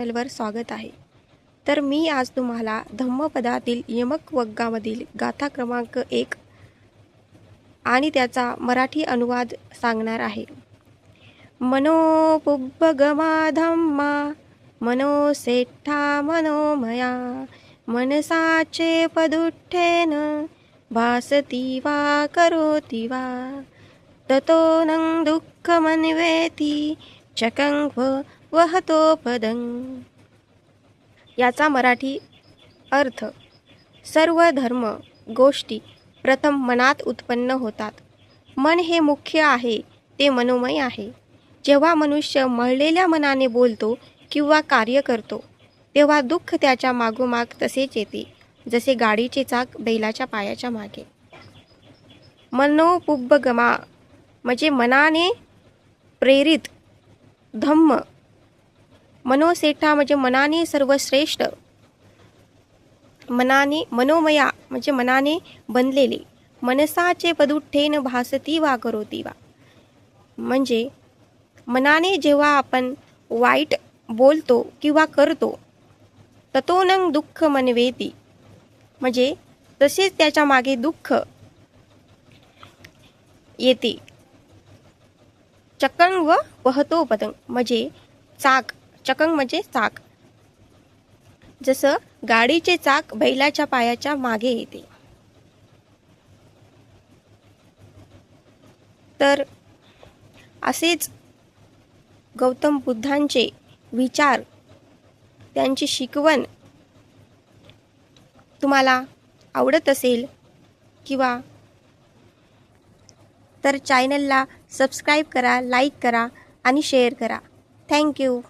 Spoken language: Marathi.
चॅनलवर स्वागत आहे. तर मी आज तुम्हाला धम्मपदातील यमक वग्गामधील गाथा क्रमांक 1 आणि त्याचा मराठी अनुवाद सांगणार आहे. मनोपुब्बगमा धम्मा मनोसेठा मनोमया मनसाचे पदुठ्ठेन भासती वा करोति वा ततो नं दुःखमन्वेति चकं वहतो पदं. याचा मराठी अर्थ: सर्व धर्म गोष्टी प्रथम मनात उत्पन्न होतात. मन हे मुख्य आहे, ते मनोमय आहे. जेव्हा मनुष्य मळलेल्या मनाने बोलतो किंवा कार्य करतो तेव्हा दुःख त्याच्या मागोमाग तसेच येते, जसे गाडीचे चाक बैलाच्या पायाच्या मागे. मनोपुब्बगमा म्हणजे मनाने प्रेरित. धम्म मनोसेठा म्हणजे मनाने सर्वश्रेष्ठ. मनोमया म्हणजे मनाने बनलेले. मनसाचे पदुठ्ठेन भासती वा करोति वा म्हणजे मनाने जेव्हा आपण वाईट बोलतो किंवा करतो, ततोनं दुःख मनवेती म्हणजे तसेच त्याच्या मागे दुःख येते. चकं व वहतो पदं म्हणजे चाक. चकं म्हणजे चाक, जसं गाडीचे चाक बैलाच्या पायाच्या मागे येते. तर असेच गौतम बुद्धांचे विचार, त्यांची शिकवण तुम्हाला आवडत असेल किंवा तर चॅनलला सबस्क्राईब करा, लाईक करा आणि शेअर करा. थँक्यू.